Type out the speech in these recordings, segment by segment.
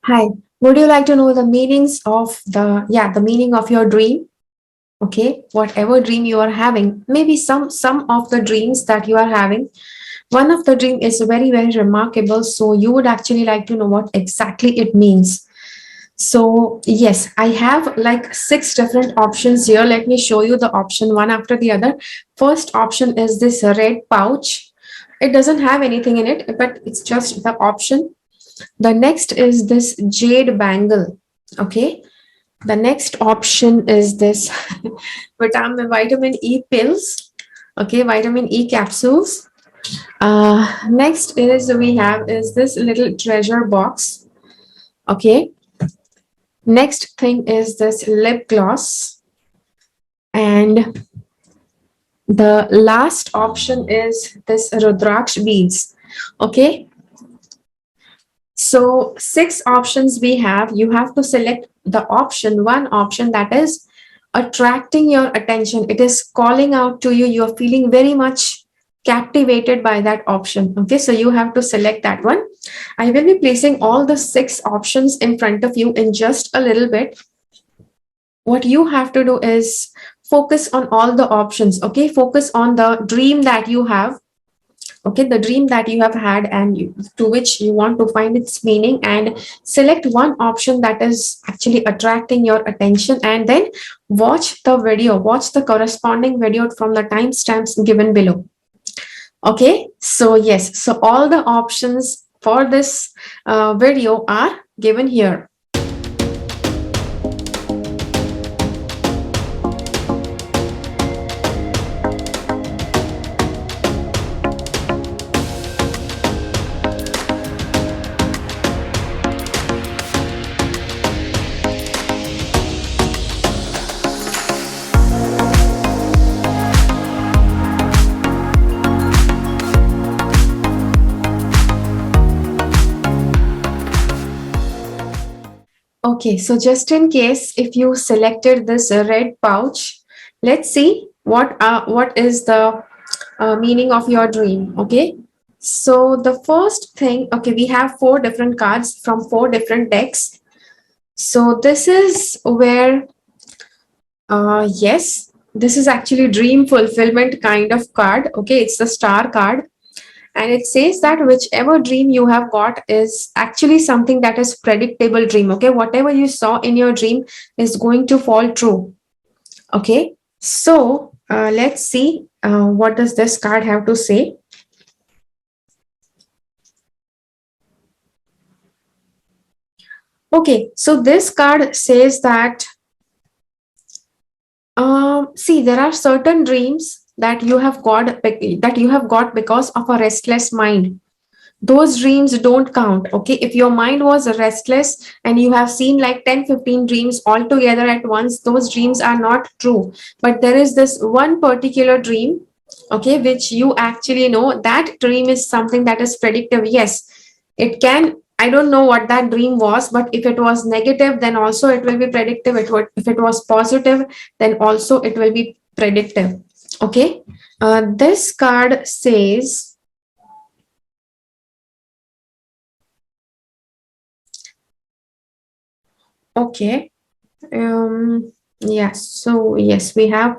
Hi, would you like to know the meanings of the meaning of your dream? Okay, whatever dream you are having, maybe some of the dreams that you are having, one of the dream is very remarkable, so you would actually like to know what exactly it means. So, yes, I have like six different options here. Let me show you the option one after the other. First option is this red pouch. It doesn't have anything in it, but it's just the option. The next is this jade bangle. Okay. The next option is this vitamin E pills. Okay, vitamin E capsules. Next is we have is this little treasure box. Okay. Next thing is this lip gloss. And the last option is this Rudraksh beads. Okay. So six options we have. You have to select the option, one option that is attracting your attention. It is calling out to you. You're feeling very much captivated by that option. Okay, so you have to select that one. I will be placing all the six options in front of you in just a little bit. What you have to do is focus on all the options. Okay, focus on the dream that you have, okay, the dream that you have had and to which you want to find its meaning, and select one option that is actually attracting your attention, and then watch the video, watch the corresponding video from the timestamps given below. Okay, so yes, so all the options for this video are given here. Okay, so just in case if you selected this red pouch, let's see what is the meaning of your dream. Okay, so the first thing, okay, we have four different cards from four different decks. So this is where, yes, this is actually dream fulfillment kind of card. Okay, it's the star card, and it says that whichever dream you have got is actually something that is predictable dream. Okay, whatever you saw in your dream is going to fall true. Okay, so let's see what does this card have to say. Okay, so this card says that see, there are certain dreams that you have got because of a restless mind. Those dreams don't count. Okay, if your mind was restless and you have seen like 10-15 dreams all together at once, those dreams are not true. But there is this one particular dream, okay, which you actually know that dream is something that is predictive. Yes, it can, I don't know what that dream was, but if it was negative, then also it will be predictive. If it was positive, then also it will be predictive. Okay, this card says, okay, yes, so yes, we have,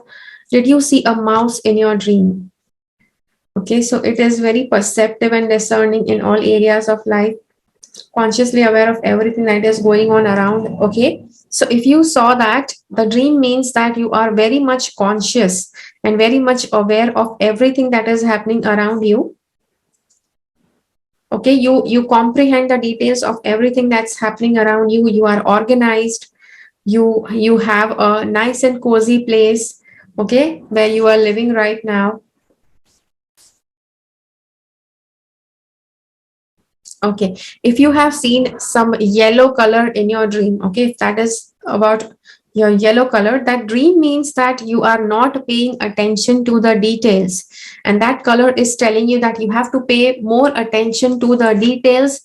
did you see a mouse in your dream? Okay, so it is very perceptive and discerning in all areas of life, consciously aware of everything that is going on around. Okay, so if you saw that, the dream means that you are very much conscious and very much aware of everything that is happening around you. Okay, you comprehend the details of everything that's happening around you. You are organized. You have a nice and cozy place, okay, where you are living right now. Okay, if you have seen some yellow color in your dream, okay, if that is about your yellow color, that dream means that you are not paying attention to the details, and that color is telling you that you have to pay more attention to the details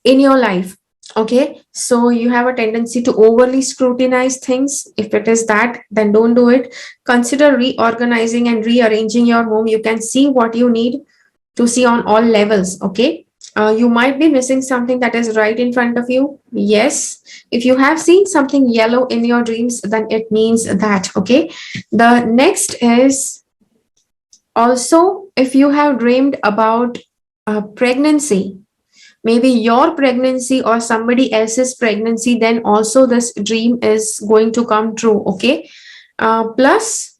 in your life. Okay, so you have a tendency to overly scrutinize things. If it is that, then don't do it. Consider reorganizing and rearranging your home. You can see what you need to see on all levels. Okay, You might be missing something that is right in front of you. Yes. If you have seen something yellow in your dreams, then it means that. Okay. The next is also if you have dreamed about pregnancy, maybe your pregnancy or somebody else's pregnancy, then also this dream is going to come true. Okay. Plus,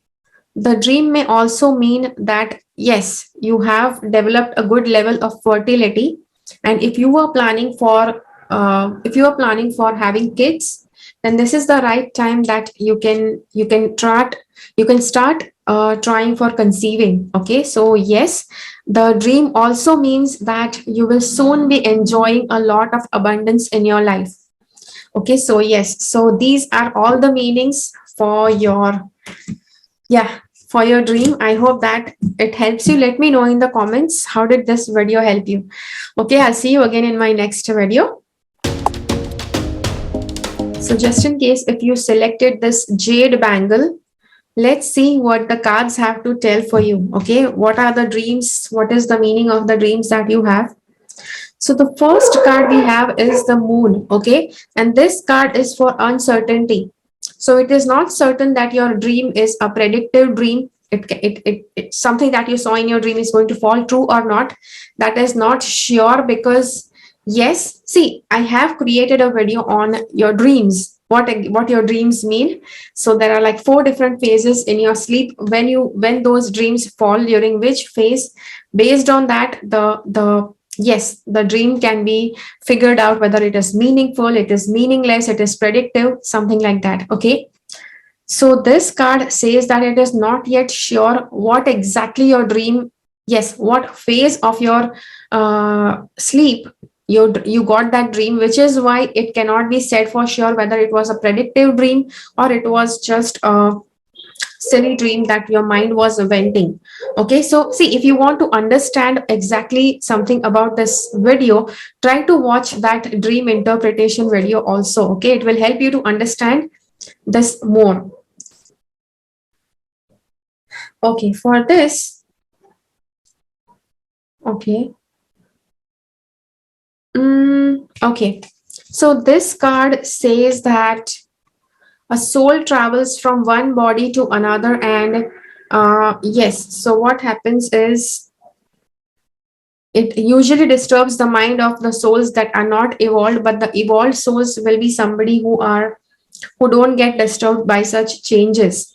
the dream may also mean that yes, you have developed a good level of fertility, and if you are planning for having kids, then this is the right time that you can start trying for conceiving. Okay, so yes, the dream also means that you will soon be enjoying a lot of abundance in your life. Okay, so yes, so these are all the meanings for your, yeah, for your dream. I hope that it helps you. Let me know in the comments how did this video help you. Okay, I'll see you again in my next video. So just in case if you selected this jade bangle, let's see what the cards have to tell for you. Okay, what are the dreams, what is the meaning of the dreams that you have? So the first card we have is the moon. Okay, and this card is for uncertainty. So it is not certain that your dream is a predictive dream. It's something that you saw in your dream is going to fall true or not. That is not sure, because yes, see, I have created a video on your dreams, what your dreams mean. So there are like 4 different phases in your sleep when those dreams fall during which phase. Based on that, yes, the dream can be figured out whether it is meaningful, it is meaningless, it is predictive, something like that. Okay, so this card says that it is not yet sure what exactly your dream, yes, what phase of your sleep you got that dream, which is why it cannot be said for sure whether it was a predictive dream or it was just a silly dream that your mind was venting. Okay, so see, if you want to understand exactly something about this video, try to watch that dream interpretation video also. Okay, it will help you to understand this more. Okay, for this, okay. Okay, so this card says that a soul travels from one body to another, and yes, so what happens is it usually disturbs the mind of the souls that are not evolved, but the evolved souls will be somebody who don't get disturbed by such changes.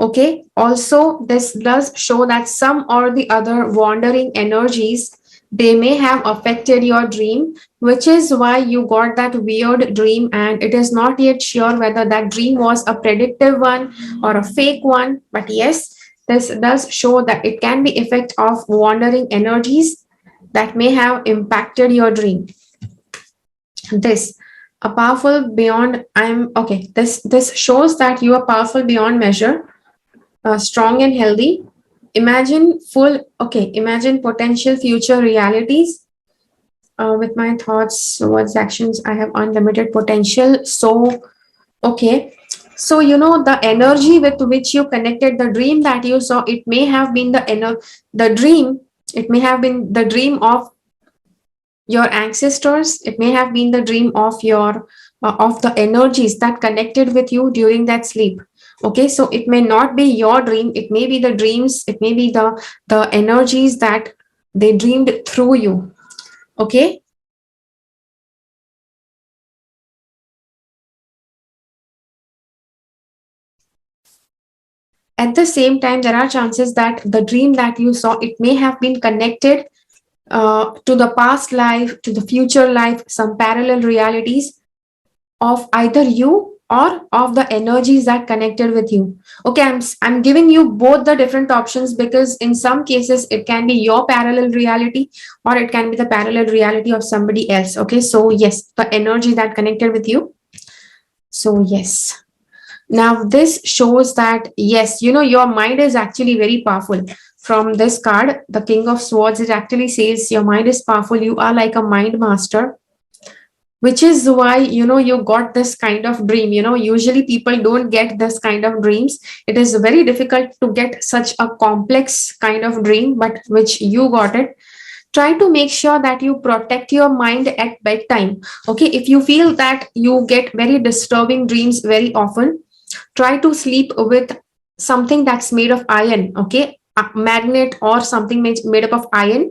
Okay, also this does show that some or the other wandering energies, they may have affected your dream, which is why you got that weird dream, and it is not yet sure whether that dream was a predictive one or a fake one. But yes, this does show that it can be effect of wandering energies that may have impacted your dream. This a powerful beyond I'm okay, this shows that you are powerful beyond measure, strong and healthy. Imagine potential future realities. With my thoughts towards actions, I have unlimited potential. So okay, so the energy with which you connected the dream that you saw, it may have been the dream, it may have been the dream of your ancestors, it may have been the dream of your of the energies that connected with you during that sleep. Okay, so it may not be your dream, it may be the dreams, it may be the energies that they dreamed through you. Okay, at the same time, there are chances that the dream that you saw, it may have been connected to the past life, to the future life, some parallel realities of either you or of the energies that connected with you. Okay, I'm giving you both the different options because in some cases it can be your parallel reality or it can be the parallel reality of somebody else. Okay, so yes, the energy that connected with you. So yes, now this shows that yes, your mind is actually very powerful. From this card, the King of Swords, it actually says your mind is powerful, you are like a mind master, which is why you got this kind of dream. Usually people don't get this kind of dreams. It is very difficult to get such a complex kind of dream, but which you got it. try to make sure that you protect your mind at bedtime. Okay, if you feel that you get very disturbing dreams very often, try to sleep with something that's made of iron. Okay, a magnet or something made up of iron,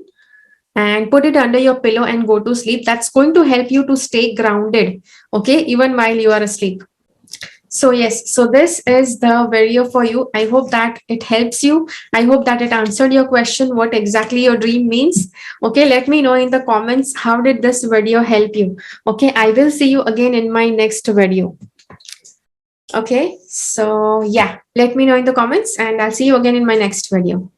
and put it under your pillow and go to sleep. That's going to help you to stay grounded, okay, even while you are asleep. So yes, so this is the video for you. I hope that it helps you. I hope that it answered your question, what exactly your dream means. Okay, let me know in the comments, how did this video help you? Okay, I will see you again in my next video. Okay, so yeah, let me know in the comments and I'll see you again in my next video.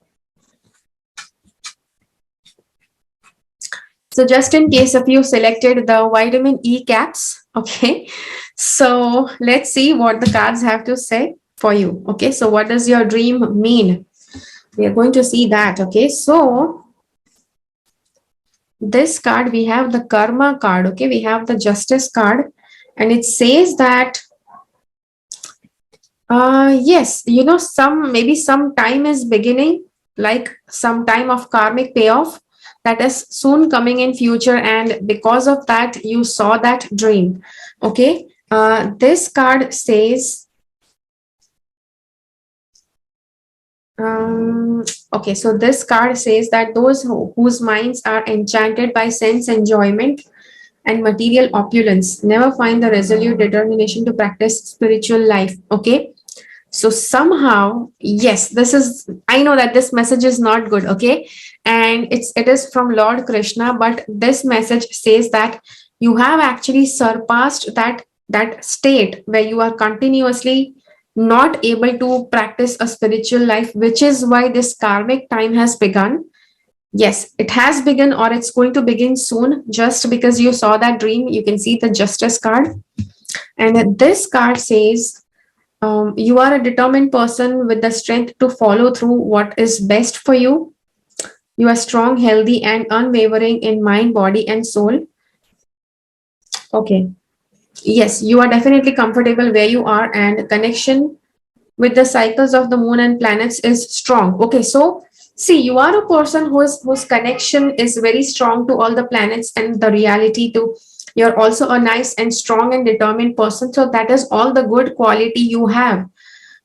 So just in case if you selected the vitamin E caps, okay, so let's see what the cards have to say for you. Okay, so what does your dream mean? We are going to see that. Okay, so this card, we have the karma card. Okay, we have the justice card, and it says that yes, you know, maybe some time is beginning, like some time of karmic payoff that is soon coming in future, and because of that you saw that dream. Okay, this card says okay, so this card says that those whose minds are enchanted by sense enjoyment and material opulence never find the resolute determination to practice spiritual life. Okay, so somehow, yes, this is, I know that this message is not good. Okay, and it is from Lord Krishna, but this message says that you have actually surpassed that state where you are continuously not able to practice a spiritual life, which is why this karmic time has begun. Yes, it has begun, or it's going to begin soon. Just because you saw that dream, you can see the justice card, and this card says you are a determined person with the strength to follow through what is best for you. You are strong, healthy, and unwavering in mind, body, and soul. Okay. Yes, you are definitely comfortable where you are, and connection with the cycles of the moon and planets is strong. Okay, so see, you are a person whose connection is very strong to all the planets and the reality too. You're also a nice and strong and determined person. So that is all the good quality you have.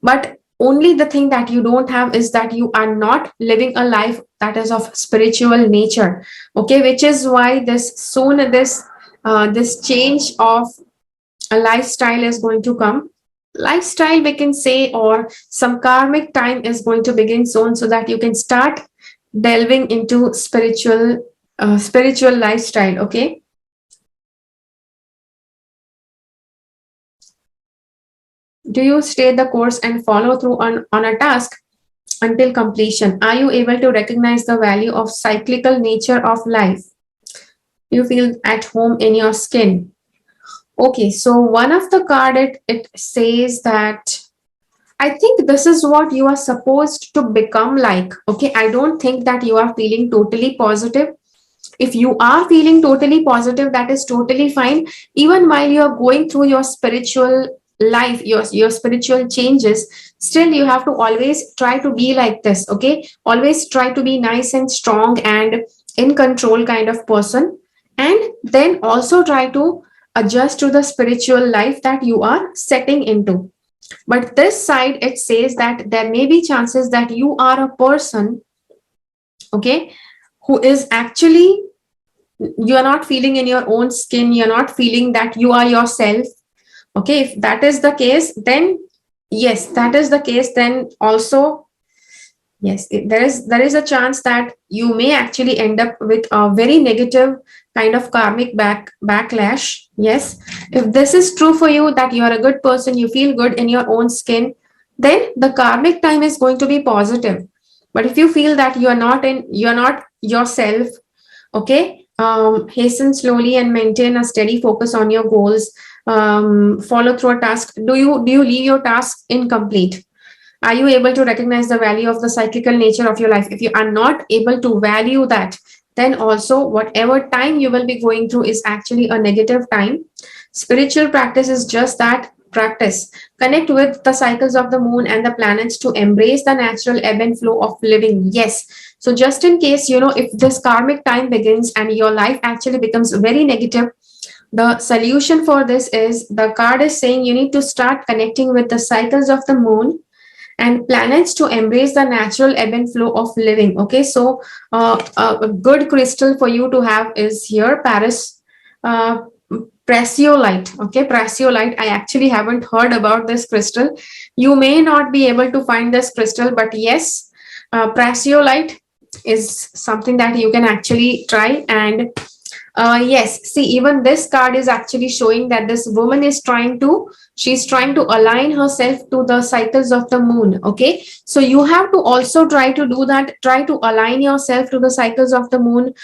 But only the thing that you don't have is that you are not living a life that is of spiritual nature. Okay, which is why this change of a lifestyle is going to come. Lifestyle, we can say, or some karmic time is going to begin soon, so that you can start delving into spiritual lifestyle. Okay, do you stay the course and follow through on a task until completion? Are you able to recognize the value of cyclical nature of life? Do you feel at home in your skin? Okay, so one of the card, it says that I think this is what you are supposed to become like. Okay, I don't think that you are feeling totally positive. If you are feeling totally positive, that is totally fine. Even while you are going through your spiritual life, your spiritual changes, still you have to always try to be like this. Okay, always try to be nice and strong and in control kind of person, and then also try to adjust to the spiritual life that you are setting into. But this side, it says that there may be chances that you are a person, okay, who is actually, you are not feeling in your own skin, you're not feeling that you are yourself. Okay, if that is the case, then yes, that is the case, then also yes, there is a chance that you may actually end up with a very negative kind of karmic backlash. Yes, if this is true for you, that you are a good person, you feel good in your own skin, then the karmic time is going to be positive. But if you feel that you are not yourself, okay, hasten slowly and maintain a steady focus on your goals. Follow through a task. Do you leave your task incomplete? Are you able to recognize the value of the cyclical nature of your life? If you are not able to value that, then also whatever time you will be going through is actually a negative time. Spiritual practice is just that practice. Connect with the cycles of the moon and the planets to embrace the natural ebb and flow of living. Yes. So just in case, if this karmic time begins and your life actually becomes very negative, the solution for this is, the card is saying you need to start connecting with the cycles of the moon and planets to embrace the natural ebb and flow of living. Okay, so a good crystal for you to have is here, Paris uh, Prasiolite. Okay, Prasiolite. I actually haven't heard about this crystal. You may not be able to find this crystal, but yes, Prasiolite is something that you can actually try. And yes, see, even this card is actually showing that this woman is she's trying to align herself to the cycles of the moon. Okay, so you have to also try to do that, try to align yourself to the cycles of the moon,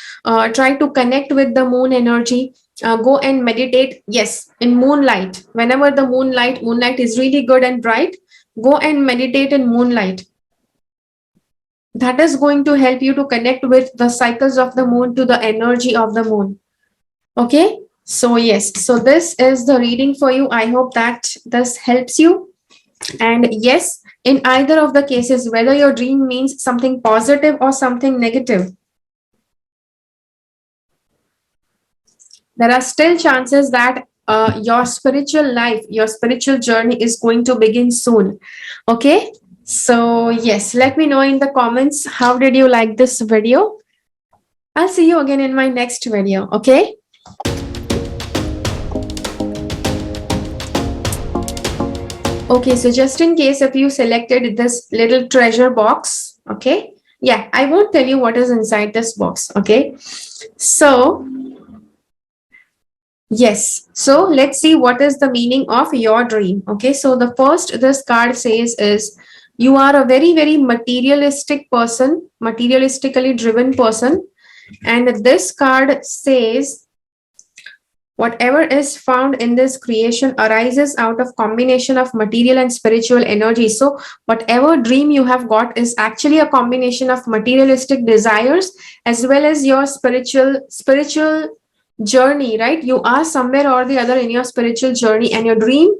try to connect with the moon energy. Go and meditate, yes, in moonlight. Whenever the moonlight is really good and bright, go and meditate in moonlight. That is going to help you to connect with the cycles of the moon, to the energy of the moon. Okay, so yes, so this is the reading for you. I hope that this helps you. And yes, in either of the cases, whether your dream means something positive or something negative, there are still chances that your spiritual life, your spiritual journey is going to begin soon. Okay, so yes, let me know in the comments, how did you like this video? I'll see you again in my next video. Okay. Okay, so just in case if you selected this little treasure box, okay, yeah, I won't tell you what is inside this box. Okay, so yes, so let's see what is the meaning of your dream. Okay, so the first this card says is, you are a very, very materialistic person, materialistically driven person. And this card says, whatever is found in this creation arises out of combination of material and spiritual energy. So whatever dream you have got is actually a combination of materialistic desires as well as your spiritual journey, right? You are somewhere or the other in your spiritual journey, and your dream,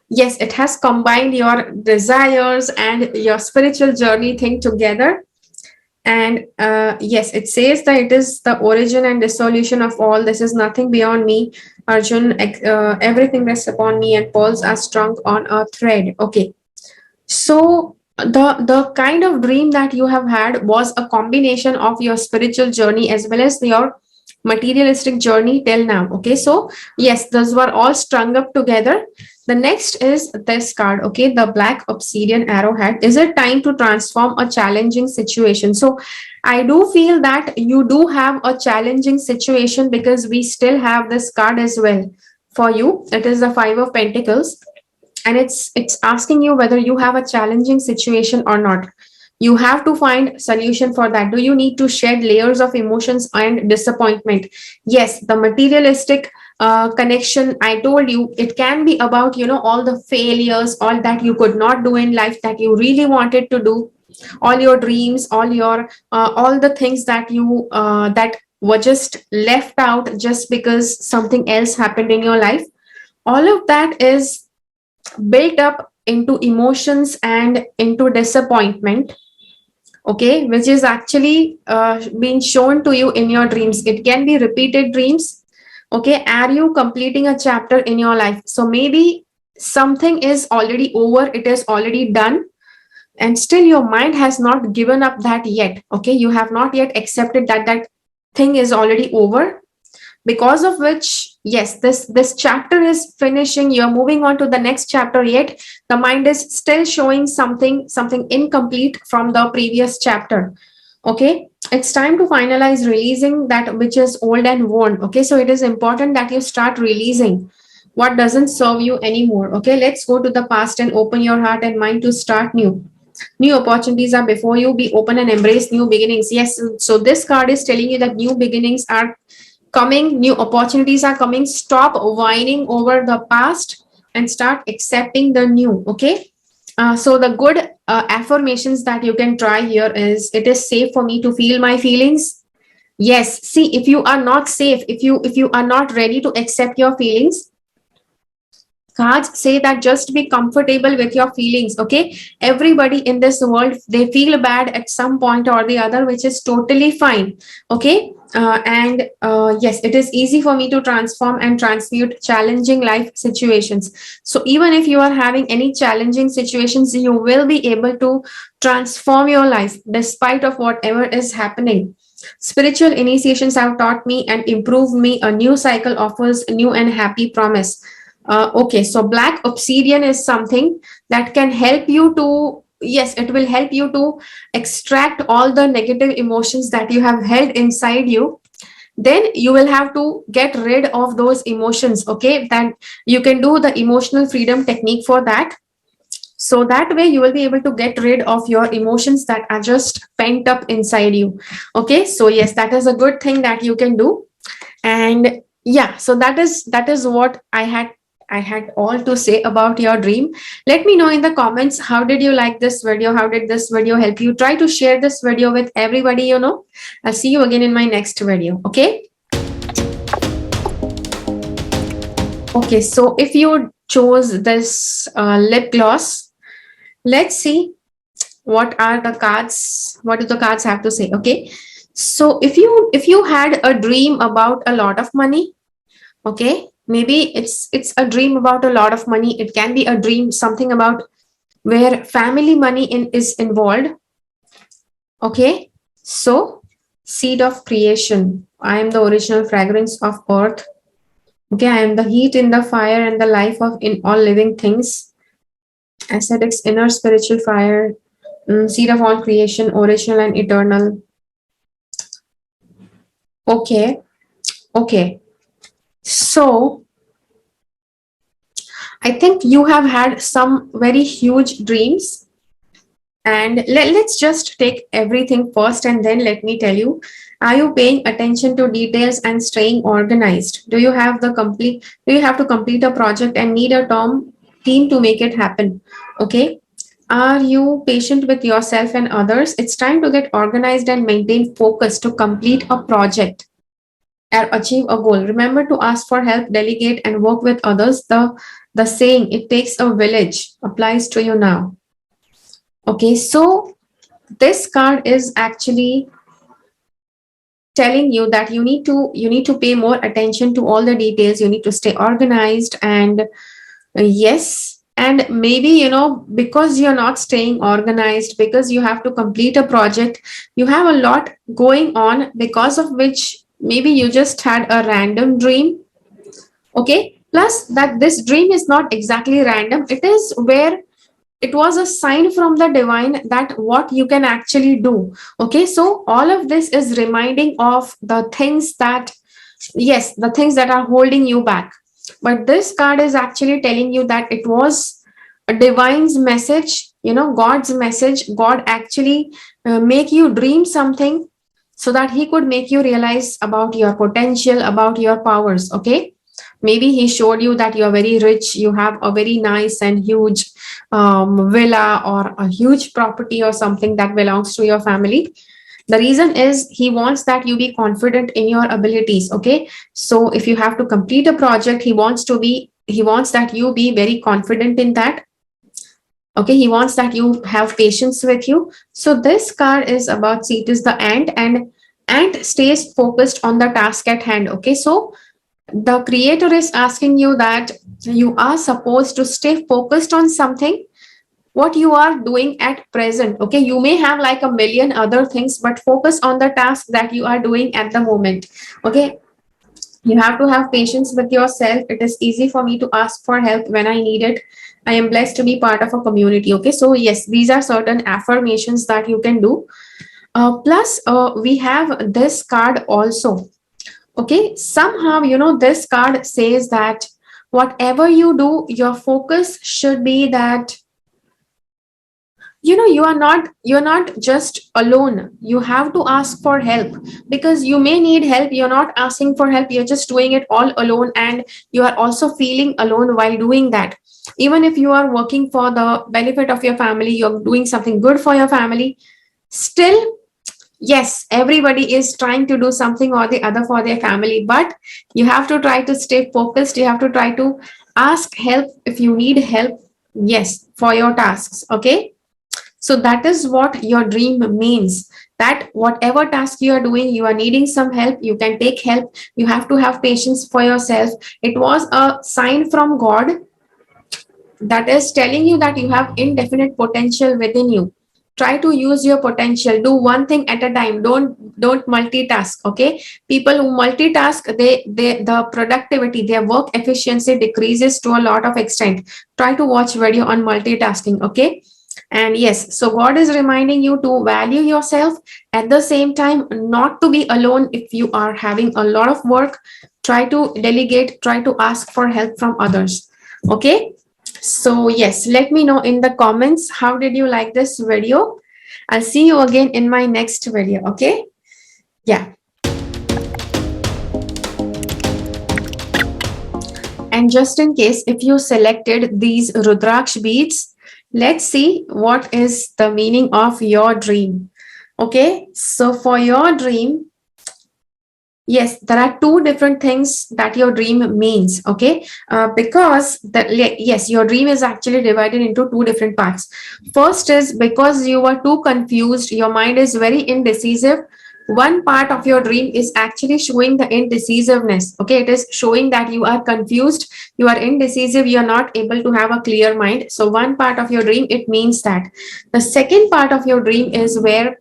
yes, it has combined your desires and your spiritual journey thing together. And yes, it says that it is the origin and dissolution of all. This is nothing beyond me, Arjun. Everything rests upon me, and pearls are strung on a thread. Okay, so the kind of dream that you have had was a combination of your spiritual journey as well as your materialistic journey till now. Okay, so yes, those were all strung up together. The next is this card, okay, the black obsidian arrowhead. Is it time to transform a challenging situation? So I do feel that you do have a challenging situation, because we still have this card as well for you. It is the Five of Pentacles, and it's asking you whether you have a challenging situation or not. You have to find solution for that. Do you need to shed layers of emotions and disappointment? Yes, the materialistic connection, I told you, it can be about all the failures, all that you could not do in life that you really wanted to do, all your dreams, all the things that you that were just left out just because something else happened in your life. All of that is built up into emotions and into disappointment, okay, which is actually being shown to you in your dreams. It can be repeated dreams. Okay, are you completing a chapter in your life? So maybe something is already over, it is already done, and still your mind has not given up that yet. Okay, you have not yet accepted that that thing is already over, because of which, yes, this chapter is finishing, you're moving on to the next chapter, yet the mind is still showing something incomplete from the previous chapter. Okay, it's time to finalize releasing that which is old and worn. Okay, so it is important that you start releasing what doesn't serve you anymore. Okay, let's go to the past and open your heart and mind to start new opportunities are before you. Be open and embrace new beginnings. Yes, so this card is telling you that new beginnings are coming, new opportunities are coming. Stop whining over the past and start accepting the new. Okay, so the good affirmations that you can try here is, it is safe for me to feel my feelings. Yes, see, if you are not safe, if you are not ready to accept your feelings, Cards say that just be comfortable with your feelings. Okay, everybody in this world, they feel bad at some point or the other, which is totally fine. Okay, and yes, it is easy for me to transform and transmute challenging life situations. So even if you are having any challenging situations, you will be able to transform your life despite of whatever is happening. Spiritual initiations have taught me and improved me. A new cycle offers a new and happy promise. Okay, so black obsidian is something that can help you to, yes, it will help you to extract all the negative emotions that you have held inside you. Then you will have to get rid of those emotions. Okay, that you can do the emotional freedom technique for that. So that way you will be able to get rid of your emotions that are just pent up inside you. Okay, so yes, that is a good thing that you can do. And yeah, so that is what I had all to say about your dream. Let me know in the comments, how did you like this video? How did this video help you? Try to share this video with everybody you know. I'll see you again in my next video. Okay, okay, so if you chose this lip gloss, let's see what do the cards have to say. Okay, so if you had a dream about a lot of money, okay, maybe it's a dream about a lot of money. It can be a dream something about where family money is involved. Okay, so seed of creation, I am the original fragrance of earth. Okay, I am the heat in the fire and the life of in all living things. Ascetics, inner spiritual fire, seed of all creation, original and eternal. Okay, okay. So I think you have had some very huge dreams. And let's just take everything first and then let me tell you. Are you paying attention to details and staying organized? Do you have to complete a project and need a team to make it happen? Okay. Are you patient with yourself and others? It's time to get organized and maintain focus to complete a project or achieve a goal. Remember to ask for help, delegate, and work with others. The saying, it takes a village, applies to you now. Okay, so this card is actually telling you that you need to pay more attention to all the details. You need to stay organized. And yes, and maybe because you're not staying organized, because you have to complete a project, you have a lot going on, because of which maybe you just had a random dream. Okay, plus that this dream is not exactly random. It is where it was a sign from the divine that what you can actually do. Okay, so all of this is reminding of the things that, yes, the things that are holding you back. But this card is actually telling you that it was a divine's message, God's message. God actually make you dream something so that he could make you realize about your potential, about your powers. Okay, maybe he showed you that you are very rich, you have a very nice and huge villa or a huge property or something that belongs to your family. The reason is he wants that you be confident in your abilities. Okay, so if you have to complete a project, he wants that you be very confident in that. Okay, he wants that you have patience with you. So this card is about, see, it is the ant, and ant stays focused on the task at hand. Okay, so the creator is asking you that you are supposed to stay focused on something what you are doing at present. Okay, you may have like a million other things, but focus on the task that you are doing at the moment. Okay, you have to have patience with yourself. It is easy for me to ask for help when I need it. I am blessed to be part of a community. Okay, so yes, these are certain affirmations that you can do. Plus we have this card also. Okay, somehow this card says that whatever you do, your focus should be that you're not just alone. You have to ask for help, because you may need help. You're not asking for help, you're just doing it all alone, and you are also feeling alone while doing that. Even if you are working for the benefit of your family, you're doing something good for your family, still, yes, everybody is trying to do something or the other for their family, but you have to try to stay focused. You have to try to Ask help if you need help, yes, for your tasks. Okay, so that is what your dream means, that whatever task you are doing, you are needing some help, you can take help. You have to have patience for yourself. It was a sign from God that is telling you that you have indefinite potential within you. Try to use your potential, do one thing at a time, don't multitask. Okay, people who multitask, they the productivity, their work efficiency decreases to a lot of extent. Try to watch video on multitasking. Okay, and yes, so God is reminding you to value yourself, at the same time not to be alone. If you are having a lot of work, try to delegate, try to ask for help from others. Okay, so yes, let me know in the comments how did you like this video. I'll see you again in my next video. Okay, yeah. And just in case if you selected these Rudraksh beads, let's see what is the meaning of your dream. Okay, so for your dream, yes, there are two different things that your dream means. Okay, because that, yes, your dream is actually divided into two different parts. First is because you were too confused, your mind is very indecisive. One part of your dream is actually showing the indecisiveness. Okay, it is showing that you are confused, you are indecisive, you are not able to have a clear mind. So one part of your dream, it means that. The second part of your dream is where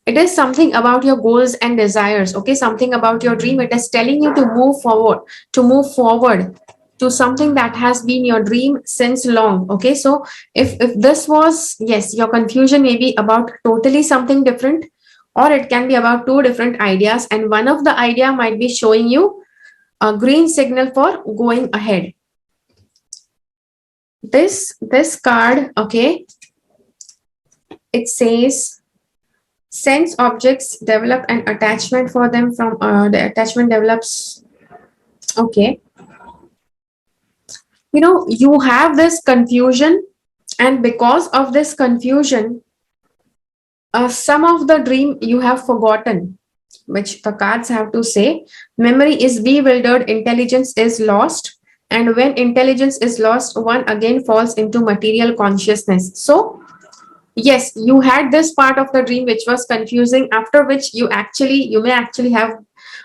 it is something about your goals and desires. Okay, something about your dream, it is telling you to move forward, to move forward to something that has been your dream since long. Okay, so if this was, yes, your confusion may be about totally something different, or it can be about two different ideas, and one of the idea might be showing you a green signal for going ahead. This card, okay, it says sense objects develop an attachment for them from the attachment develops. Okay, you know, you have this confusion, and because of this confusion, some of the dream you have forgotten, which the cards have to say. Memory is bewildered, intelligence is lost, and when intelligence is lost, one again falls into material consciousness. So yes, you had this part of the dream which was confusing, after which you may actually have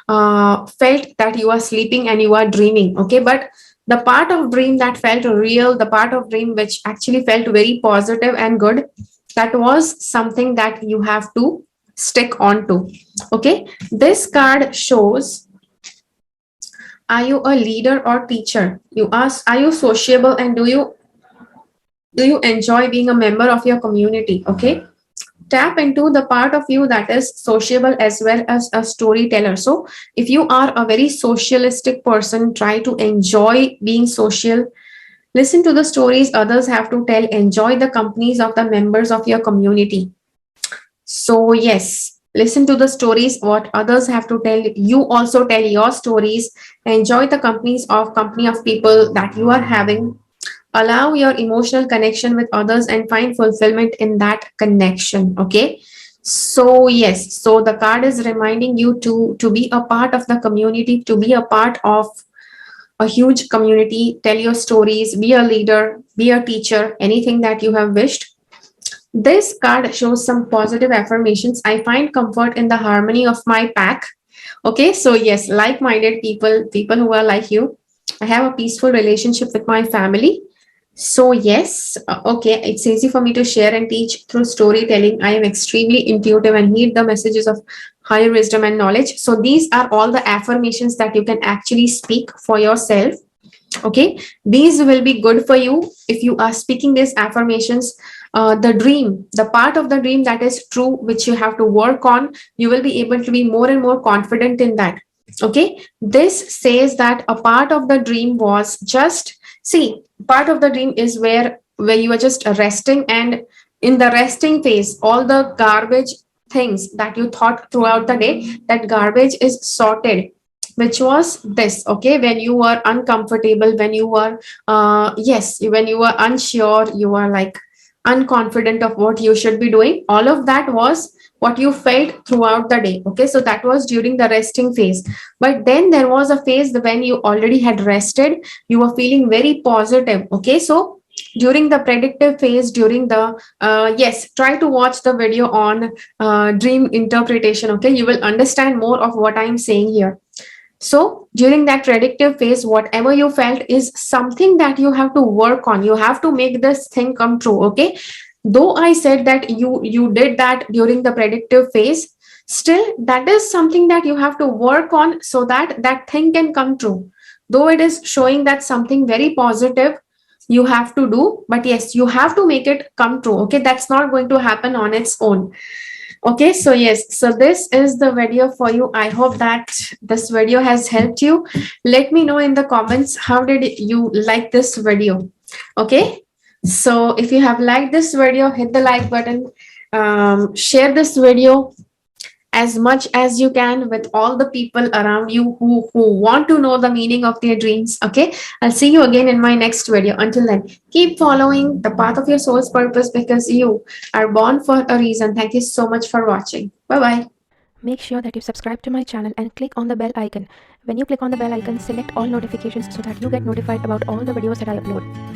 felt that you are sleeping and you are dreaming. Okay, but the part of dream that felt real, the part of dream which actually felt very positive and good, that was something that you have to stick on to. Okay, this card shows, are you a leader or teacher? You ask, are you sociable, and do you enjoy being a member of your community? Okay, tap into the part of you that is sociable as well as a storyteller. So if you are a very socialistic person, try to enjoy being social, listen to the stories others have to tell, enjoy the companies of the members of your community. So yes, listen to the stories what others have to tell, you also tell your stories, enjoy the company of people that you are having. Allow your emotional connection with others and find fulfillment in that connection. Okay, so yes, so the card is reminding you to be a part of the community, to be a part of a huge community, tell your stories, be a leader, be a teacher, anything that you have wished. This card shows some positive affirmations. I find comfort in the harmony of my pack. Okay, so yes, like-minded people, people who are like you. I have a peaceful relationship with my family. So yes, okay, it's easy for me to share and teach through storytelling. I am extremely intuitive and heed the messages of higher wisdom and knowledge. So these are all the affirmations that you can actually speak for yourself. Okay, these will be good for you if you are speaking these affirmations. The dream, the part of the dream that is true, which you have to work on, you will be able to be more and more confident in that. Okay, this says that a part of the dream was just, see, part of the dream is where you are just resting, and in the resting phase, all the garbage things that you thought throughout the day, that garbage is sorted, which was this. Okay, when you were uncomfortable, when you were yes, when you were unsure, you were like unconfident of what you should be doing. All of that was what you felt throughout the day. Okay, so that was during the resting phase. But then there was a phase when you already had rested, you were feeling very positive. Okay, so during the predictive phase, during the yes, try to watch the video on dream interpretation. Okay, you will understand more of what I'm saying here. So during that predictive phase, whatever you felt is something that you have to work on. You have to make this thing come true. Okay, though I said that you did that during the predictive phase, still that is something that you have to work on so that that thing can come true. Though it is showing that something very positive you have to do, but yes, you have to make it come true. Okay, that's not going to happen on its own. Okay, so yes, so this is the video for you. I hope that this video has helped you. Let me know in the comments how did you like this video. Okay, so if you have liked this video, hit the like button, share this video as much as you can with all the people around you who want to know the meaning of their dreams. Okay, I'll see you again in my next video. Until then, keep following the path of your soul's purpose because you are born for a reason. Thank you so much for watching. Bye bye. Make sure that you subscribe to my channel and click on the bell icon. When you click on the bell icon, select all notifications so that you get notified about all the videos that I upload.